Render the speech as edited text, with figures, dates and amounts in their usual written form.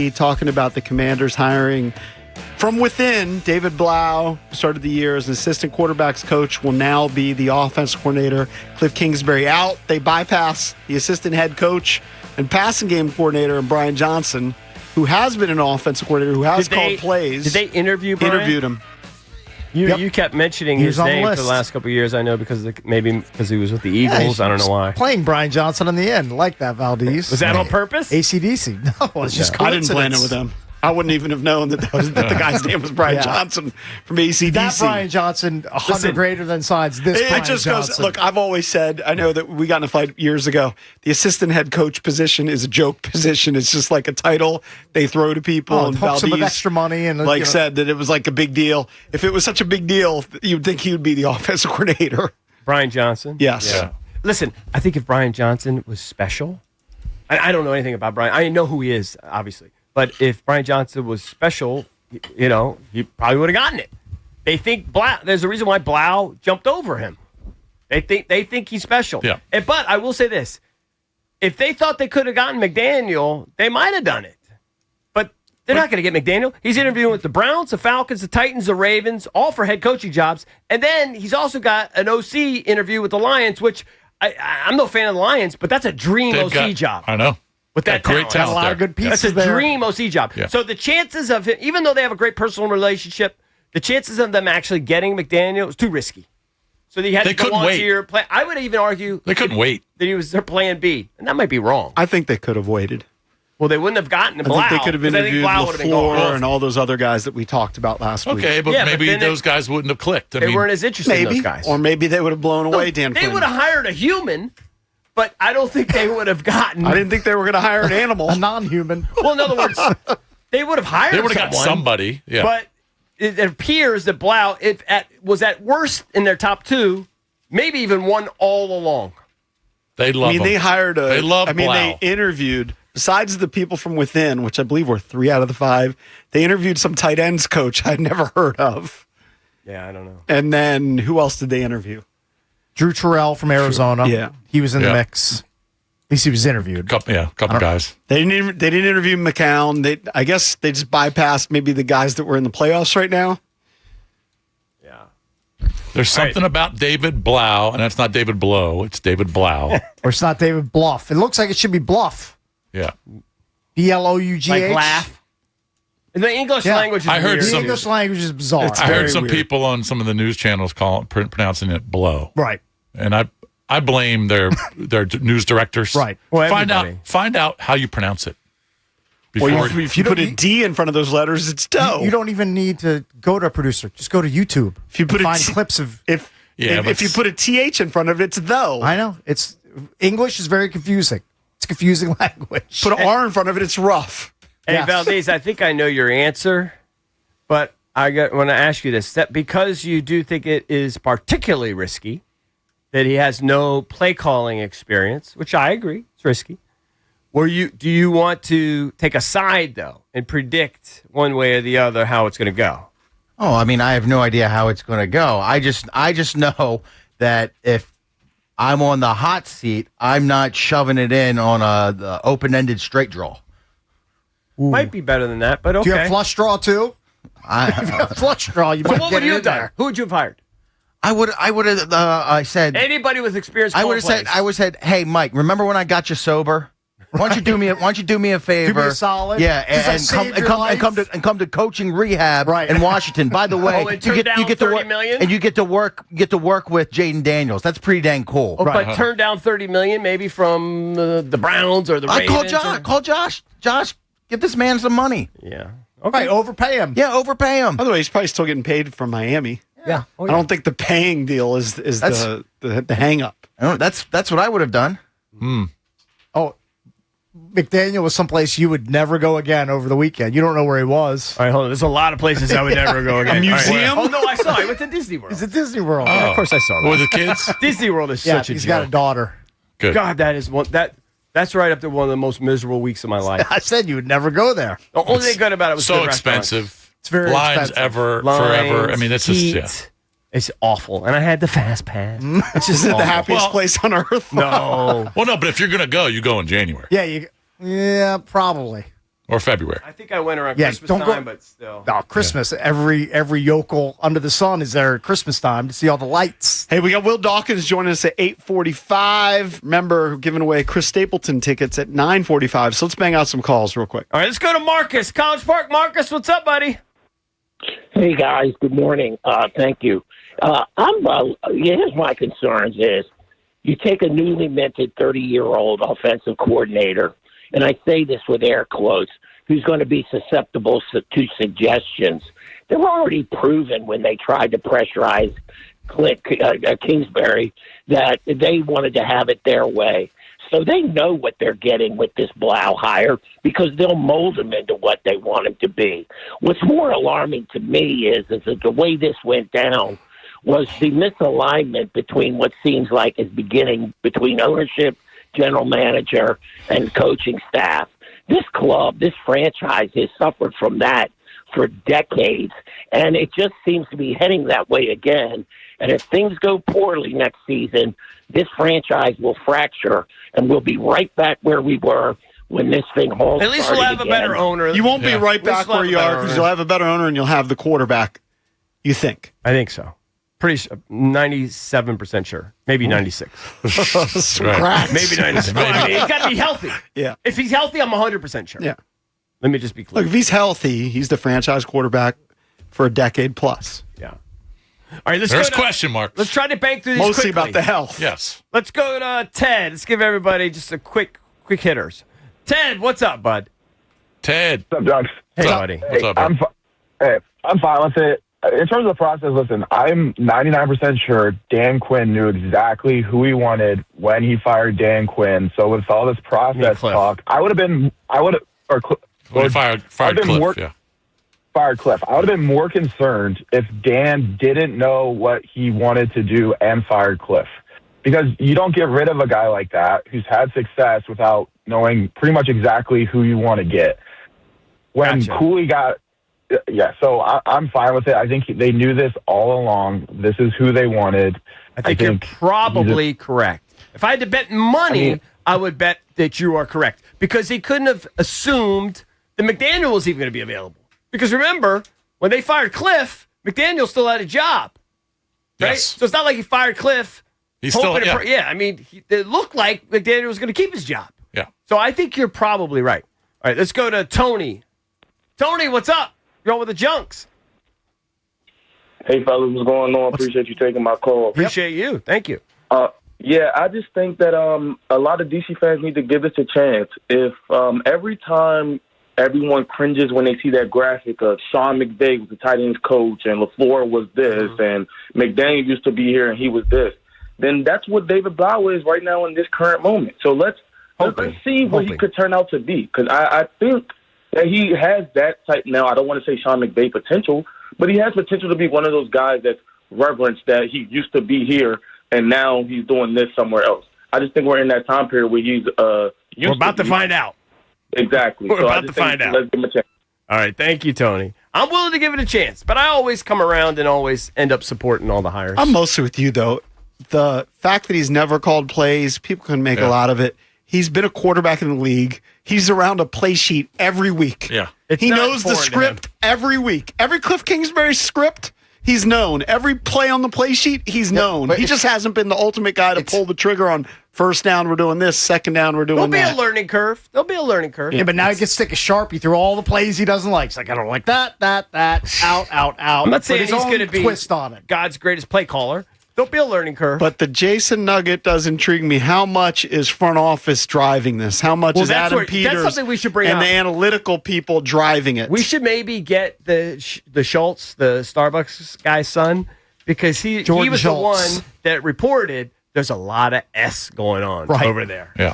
talking about the Commanders hiring from within. David Blough started the year as an assistant quarterbacks coach, will now be the offensive coordinator. Cliff Kingsbury out. They bypass the assistant head coach and passing game coordinator and Brian Johnson, who has been an offensive coordinator, who has called plays. Did they interview Brian? Interviewed him. You kept mentioning his name for the last couple of years. I know because maybe because he was with the Eagles. I don't know why. Playing Brian Johnson in the end. Like that, Valdez. Was that on purpose? AC/DC. No, it's just coincidence. I didn't plan it with them. I wouldn't even have known that the guy's name was Brian Johnson from AC/DC. That Brian Johnson, 100 greater than signs. This Brian just Johnson. goes. Look, I've always said. I know that we got in a fight years ago. The assistant head coach position is a joke position. It's just like a title they throw to people. And hooks them with extra money and said that it was like a big deal. If it was such a big deal, you'd think he would be the offensive coordinator. Brian Johnson. Yes. Yeah. Listen, I think if Brian Johnson was special, I don't know anything about Brian. I know who he is, obviously. But if Brian Johnson was special, he probably would have gotten it. They think Blough. There's a reason why Blough jumped over him. They think he's special. Yeah. But I will say this: if they thought they could have gotten McDaniel, they might have done it. But they're not going to get McDaniel. He's interviewing with the Browns, the Falcons, the Titans, the Ravens, all for head coaching jobs. And then he's also got an OC interview with the Lions, which I'm no fan of the Lions, but that's a dream OC job. I know. With that great talent, a lot of good pieces. That's a dream OC job. Yeah. So the chances of him, even though they have a great personal relationship, the chances of them actually getting McDaniel is too risky. So they had to go on to your play. I would even argue they couldn't wait that he was their plan B, and that might be wrong. I think they could have waited. Well, they wouldn't have gotten Blough. I think they could have interviewed LaFleur and all those other guys that we talked about last week. Okay, but maybe those guys wouldn't have clicked. They weren't as interested in those guys. Or maybe they would have blown away Dan Quinn. They would have hired a human. But I don't think they would have gotten. I didn't think they were going to hire an animal. A non-human. Well, in other words, they would have hired They would have got somebody. Yeah. But it appears that Blough was at worst in their top two, maybe even one all along. They love him. They hired They love Blough. they interviewed, besides the people from within, which I believe were 3 out of the 5, they interviewed some tight ends coach I'd never heard of. Yeah, I don't know. And then who else did they interview? Drew Terrell from Arizona. Yeah. He was in the mix. At least he was interviewed. Couple guys. They didn't interview McCown. I guess they just bypassed maybe the guys that were in the playoffs right now. Yeah. There's something about David Blough, and that's not David Blough. It's David Blough. Or it's not David Blough. It looks like it should be Bluff. Yeah. Blough. Like laugh. The English language is I heard weird. The English language is bizarre. I heard some people on some of the news channels pronouncing it Blow. Right. And I blame their news directors. Right. Well, find out how you pronounce it. If you put a D in front of those letters, it's dough. You don't even need to go to a producer. Just go to YouTube. If you put find clips of if you put a TH in front of it, it's though. I know. English is very confusing. It's a confusing language. Put an R in front of it, it's rough. Hey, Yes. Valdez, I think I know your answer, but I want to ask you this. That because you do think it is particularly risky, that he has no play calling experience, which I agree, it's risky. Do you want to take a side, though, and predict one way or the other how it's going to go? Oh, I mean, I have no idea how it's going to go. I just know that if I'm on the hot seat, I'm not shoving it in on the open-ended straight draw. Ooh. Might be better than that, but okay. Do you have flush draw, too? If you have flush draw, you So might what get would you it have in done? there. Who would you have hired? I would have I said Anybody with experience. I would have said, hey Mike, remember when I got you sober? Why don't you do me a favor? Do me a solid? Yeah, Does that and come to coaching rehab in Washington. By the way, and turn down $30 million? and you get to work with Jaden Daniels. That's pretty dang cool. But turn down $30 million, maybe from the Browns or the Ravens. Call Josh. Josh, give this man some money. Yeah. Okay, overpay him. Yeah, overpay him. By the way, he's probably still getting paid from Miami. Yeah. I don't think the paying deal is the hang up. That's what I would have done. Oh, McDaniel was someplace you would never go again over the weekend. You don't know where he was. All right, hold on. There's a lot of places I would never go again. A museum? Oh, no, I saw it. I went to Disney World. He's at Disney World. Yeah, of course I saw that. With the kids? Disney World is Yeah, such a he's joke. got a daughter. Good. God, that is one that's right up there one of the most miserable weeks of my life. I said you would never go there. The only thing good about it was so good restaurants. expensive. It's very Lines expensive. forever. I mean, it's heat. just It's awful. And I had the fast pass. It's just Is it the awful. happiest place on earth? No. Well, no, but if you're going to go, you go in January. Yeah, probably. Or February. I think I went around Yeah, Christmas don't go- time, but still. No, Christmas. Every yokel under the sun is there at Christmas time to see all the lights. Hey, we got Will Dawkins joining us at 8:45. Remember, giving away Chris Stapleton tickets at 9:45. So let's bang out some calls real quick. All right, let's go to Marcus, College Park. Marcus, what's up, buddy? Hey guys, good morning. Thank you. Here's my concerns is you take a newly minted 30-year-old offensive coordinator, and I say this with air quotes, who's going to be susceptible to suggestions. They were already proven when they tried to pressurize Kingsbury that they wanted to have it their way. So they know what they're getting with this Blough hire because they'll mold him into what they want him to be. What's more alarming to me is that the way this went down was the misalignment between what seems like is beginning between ownership, general manager, and coaching staff. This club, this franchise has suffered from that for decades, and it just seems to be heading that way again. And if things go poorly next season, this franchise will fracture, and we'll be right back where we were when this thing all At least we'll have a better owner. You won't be right At least back we'll where have you a are better because owner. you'll have a better owner and you'll have the quarterback, you think. I think so. 97% sure. Maybe 96. Congrats. Maybe 96. I mean, he's got to be healthy. Yeah. If he's healthy, I'm 100% sure. Yeah. Let me just be clear. Look, if he's healthy, he's the franchise quarterback for a decade plus. Yeah. All right, let's There's go to, question marks. Let's try to bank through these Mostly quickly. about the health. Yes. Let's go to Ted. Let's give everybody just a quick hitters. Ted, what's up, bud? Ted. What's up, Junks? Hey, buddy. What's up, bro? I'm fine with it. In terms of the process, listen, I'm 99% sure Dan Quinn knew exactly who he wanted when he fired Dan Quinn. So with all this process Cliff. talk, When he fired Cliff, yeah. fired Cliff. I would have been more concerned if Dan didn't know what he wanted to do and fired Cliff. Because you don't get rid of a guy like that who's had success without knowing pretty much exactly who you want to get. When Gotcha. Cooley got... Yeah, so I'm fine with it. I think they knew this all along. This is who they wanted. I think you're probably correct. If I had to bet money, I would bet that you are correct. Because he couldn't have assumed that McDaniel was even going to be available. Because remember, when they fired Cliff, McDaniel still had a job. Right? Yes. So it's not like he fired Cliff. He's still, hoping yeah. I mean, it looked like McDaniel was going to keep his job. Yeah. So I think you're probably right. All right, let's go to Tony. Tony, what's up? You're on with the Junks. Hey, fellas, what's going on? Appreciate you taking my call. Appreciate you. Thank you. Yeah, I just think that a lot of DC fans need to give this a chance. If every time everyone cringes when they see that graphic of Sean McVay was the tight ends coach and LaFleur was this and McDaniel used to be here and he was this, then that's what David Blough is right now in this current moment. So let's see what he could turn out to be, because I think that he has that type. Now, I don't want to say Sean McVay potential, but he has potential to be one of those guys that's reverenced that he used to be here and now he's doing this somewhere else. I just think we're in that time period where he's We're about to find out. Exactly. We're So I about just to find think out. Let's give him a chance. All right, thank you, Tony. I'm willing to give it a chance, but I always come around and always end up supporting all the hires. I'm mostly with you, though. The fact that he's never called plays, people can make a lot of it. He's been a quarterback in the league. He's around a play sheet every week. Yeah. He knows the script every week. Every Cliff Kingsbury script, he's known. Every play on the play sheet, he's known. but He just hasn't been the ultimate guy to pull the trigger on first down, we're doing this, second down, we're doing There'll that. be a learning curve. There'll be a learning curve. Yeah, but now he gets to stick a Sharpie through all the plays he doesn't like. It's like, I don't like that, out. I'm not saying Put his he's own going to be twist on it. God's greatest play caller. There'll be a learning curve. But the Jason nugget does intrigue me. How much is front office driving this? How much is that's Adam where- Peters that's something we should bring and up. the analytical people driving it? We should maybe get the Schultz, the Starbucks guy's son, because he Jordan was Schultz. the one that reported there's a lot of S going on Right. over there. Yeah.